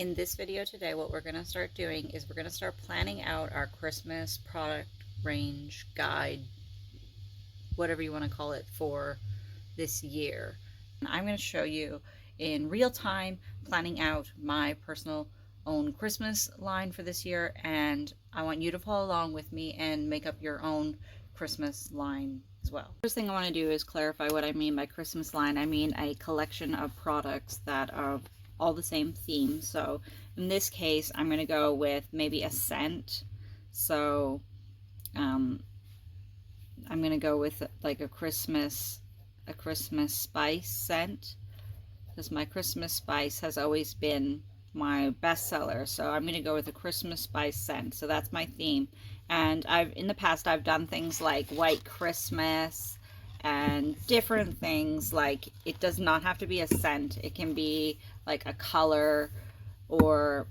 In this video today, what we're going to start doing is we're going to start planning out our Christmas product range guide, whatever you want to call it, for this year. And I'm going to show you in real time planning out my personal own Christmas line for this year, and I want you to follow along with me and make up your own Christmas line as well. First thing I want to do is clarify what I mean by Christmas line. I mean a collection of products that are all the same theme. So in this case, I'm going to go with maybe a scent. So I'm going to go with like a Christmas spice scent, because my Christmas spice has always been my bestseller. So I'm going to go with a Christmas spice scent. So that's my theme. And in the past I've done things like white Christmas and different things. Like, it does not have to be a scent. It can be like a color or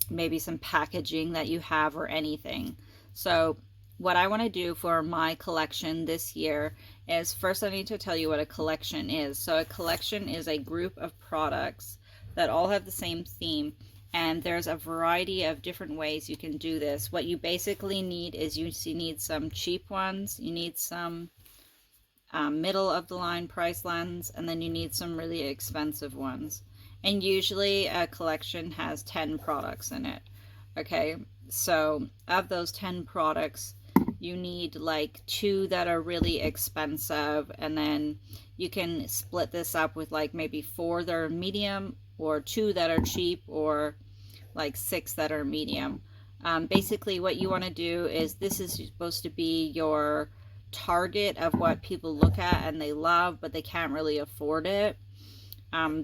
maybe some packaging that you have or anything. So what I want to do for my collection this year is, first I need to tell you what a collection is. So a collection is a group of products that all have the same theme, and there's a variety of different ways you can do this. What you basically need is you need some cheap ones, you need some middle of the line price lines, and then you need some really expensive ones. And usually a collection has 10 products in it. Okay, so of those 10 products, you need like 2 that are really expensive, and then you can split this up with like maybe 4 that are medium, or 2 that are cheap, or like 6 that are medium. Basically what you want to do is, this is supposed to be your target of what people look at and they love, but they can't really afford it.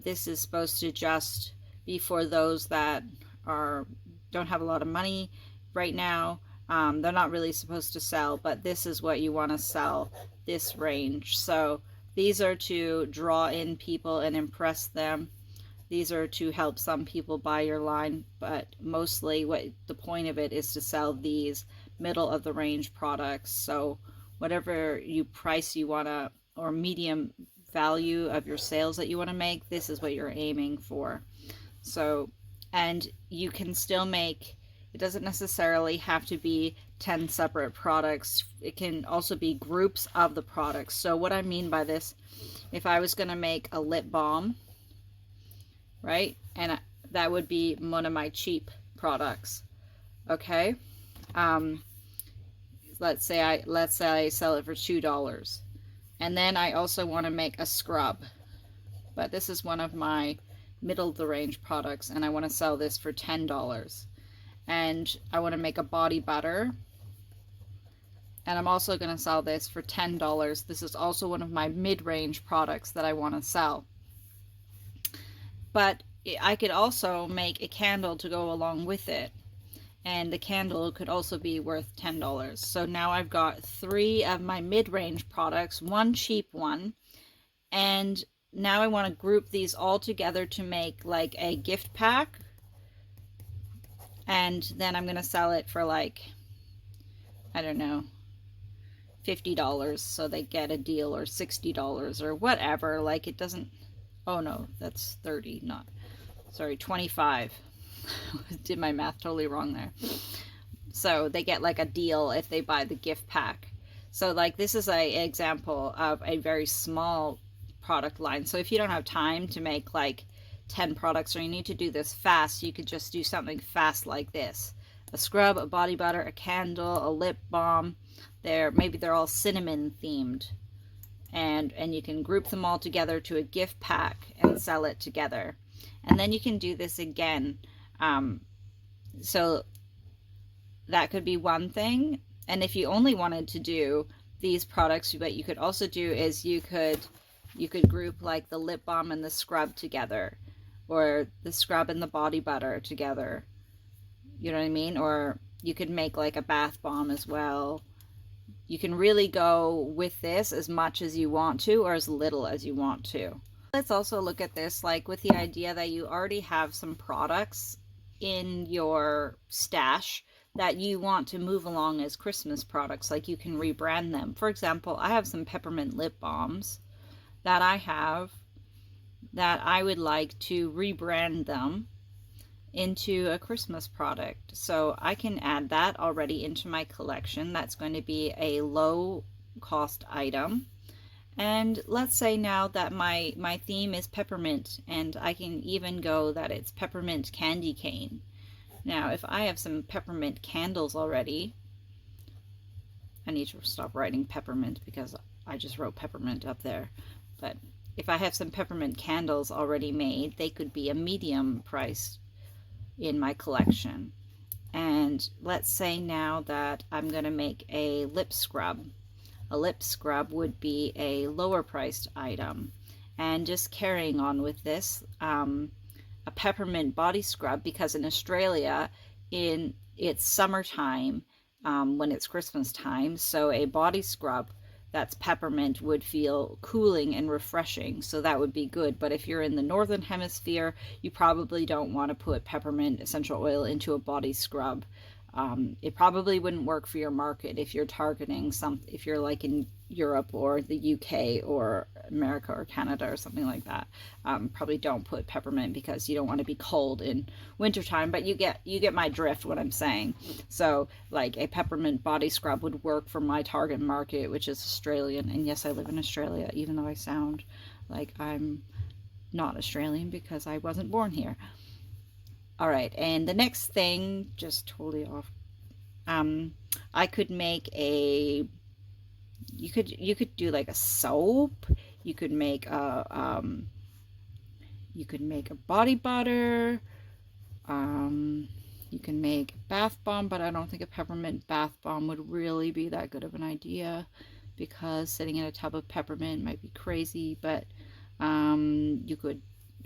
This is supposed to just be for those that don't have a lot of money right now. They're not really supposed to sell, but this is what you want to sell, this range. So these are to draw in people and impress them. These are to help some people buy your line, but mostly what the point of it is to sell these middle of the range products. So whatever price you want to, or medium value of your sales that you want to make, this is what you're aiming for. So, and you can still make, it doesn't necessarily have to be 10 separate products. It can also be groups of the products. So what I mean by this, if I was going to make a lip balm, right, and that would be one of my cheap products. Okay, let's say I sell it for $2, and then I also want to make a scrub, but this is one of my middle of the range products, and I want to sell this for $10. And I want to make a body butter, and I'm also going to sell this for $10. This is also one of my mid-range products that I want to sell. But I could also make a candle to go along with it, and the candle could also be worth $10. So now I've got 3 of my mid-range products, 1 cheap one, and now I want to group these all together to make like a gift pack. And then I'm going to sell it for like, I don't know, $50, so they get a deal, or $60 or whatever. Like, it doesn't, oh no, that's 30, not, sorry, 25. Did my math totally wrong there. So they get like a deal if they buy the gift pack. So like, this is an example of a very small product line. So if you don't have time to make like 10 products, or you need to do this fast, you could just do something fast like this: a scrub, a body butter, a candle, a lip balm. Maybe they're all cinnamon themed, and you can group them all together to a gift pack and sell it together. And then you can do this again. So that could be one thing. And if you only wanted to do these products, what you could also do is you could group like the lip balm and the scrub together, or the scrub and the body butter together. You know what I mean? Or you could make like a bath bomb as well. You can really go with this as much as you want to, or as little as you want to. Let's also look at this like with the idea that you already have some products in your stash that you want to move along as Christmas products. Like, you can rebrand them. For example, I have some peppermint lip balms that I have that I would like to rebrand them into a Christmas product. So I can add that already into my collection. That's going to be a low cost item. And let's say now that my theme is peppermint, and I can even go that it's peppermint candy cane. Now, if I have some peppermint candles already, I need to stop writing peppermint because I just wrote peppermint up there. But if I have some peppermint candles already made, they could be a medium price in my collection. And let's say now that I'm going to make a lip scrub. A lip scrub would be a lower priced item. And just carrying on with this, a peppermint body scrub, because in Australia, it's summertime, when it's Christmas time, so a body scrub that's peppermint would feel cooling and refreshing, so that would be good. But if you're in the northern hemisphere, you probably don't want to put peppermint essential oil into a body scrub. It probably wouldn't work for your market if you're targeting if you're like in Europe or the UK or America or Canada or something like that. Probably don't put peppermint because you don't want to be cold in wintertime, but you get my drift what I'm saying. So like a peppermint body scrub would work for my target market, which is Australian. And yes, I live in Australia, even though I sound like I'm not Australian because I wasn't born here. All right, and the next thing, just totally off, I could make a, you could do like a soap, you could make a body butter, you can make bath bomb, but I don't think a peppermint bath bomb would really be that good of an idea because sitting in a tub of peppermint might be crazy, but you could,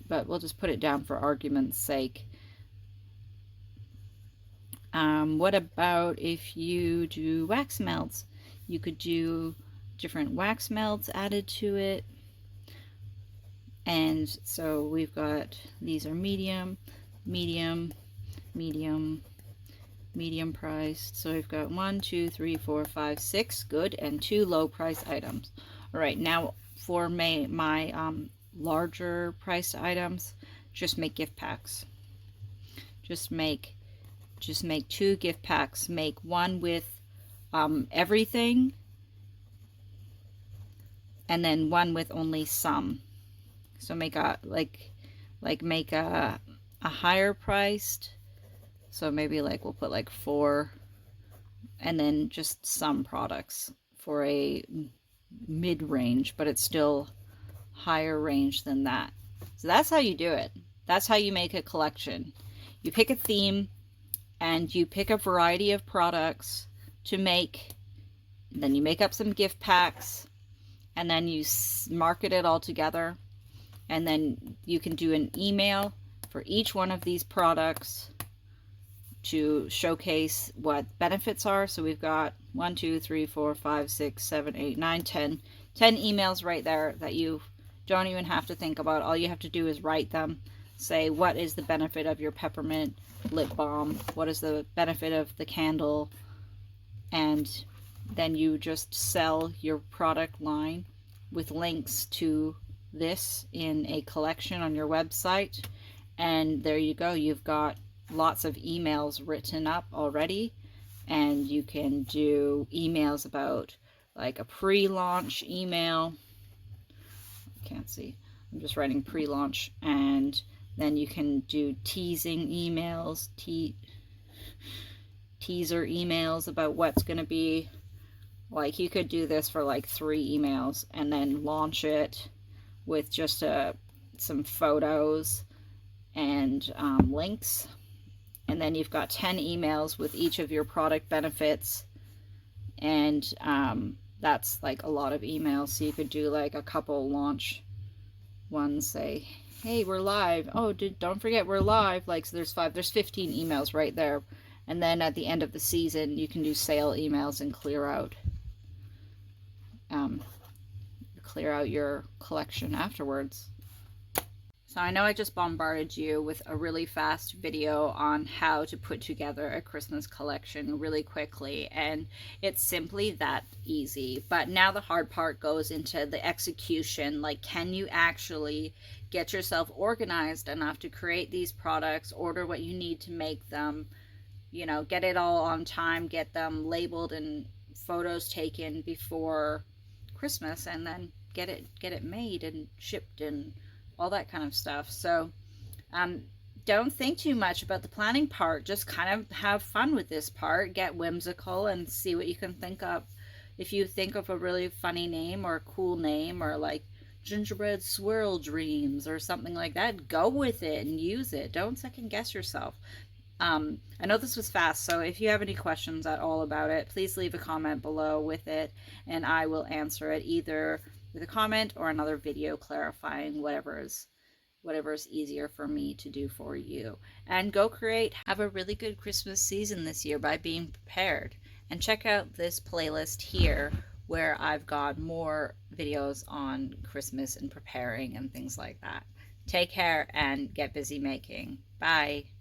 but we'll just put it down for argument's sake. What about if you do wax melts? You could do different wax melts added to it. And so we've got, these are medium, medium, medium, medium priced. So we've got 1, 2, 3, 4, 5, 6 good and 2 low price items. All right, now for my larger priced items, just make gift packs. Just make 2 gift packs. Make one with everything, and then one with only some. So make a make a higher priced. So maybe like we'll put like 4, and then just some products for a mid-range, but it's still higher range than that. So that's how you do it. That's how you make a collection. You pick a theme and you pick a variety of products to make. Then you make up some gift packs, and then you market it all together. And then you can do an email for each one of these products to showcase what benefits are. So we've got 1, 2, 3, 4, 5, 6, 7, 8, 9, 10 emails right there that you don't even have to think about. All you have to do is write them. Say, what is the benefit of your peppermint lip balm? What is the benefit of the candle? And then you just sell your product line with links to this in a collection on your website. And there you go. You've got lots of emails written up already. And you can do emails about like a pre-launch email. I can't see. I'm just writing pre-launch, and then you can do teasing emails, teaser emails about what's going to be. Like you could do this for like 3 emails and then launch it with just some photos and links. And then you've got 10 emails with each of your product benefits. And that's like a lot of emails. So you could do like a couple launch ones, say, hey, we're live. Oh, don't forget we're live. Like, so there's 15 emails right there. And then at the end of the season, you can do sale emails and clear out your collection afterwards. So I know I just bombarded you with a really fast video on how to put together a Christmas collection really quickly, and it's simply that easy. But now the hard part goes into the execution. Like, can you actually get yourself organized enough to create these products, order what you need to make them, get it all on time, get them labeled and photos taken before Christmas, and then get it made and shipped and all that kind of stuff. So um, don't think too much about the planning part. Just kind of have fun with this part. Get whimsical and see what you can think of. If you think of a really funny name or a cool name, or like gingerbread swirl dreams or something like that, go with it and use it. Don't second guess yourself. I know this was fast, so if you have any questions at all about it, please leave a comment below with it, and I will answer it either with a comment or another video clarifying whatever's easier for me to do for you. And go create. Have a really good Christmas season this year by being prepared. And check out this playlist here where I've got more videos on Christmas and preparing and things like that. Take care and get busy making. Bye.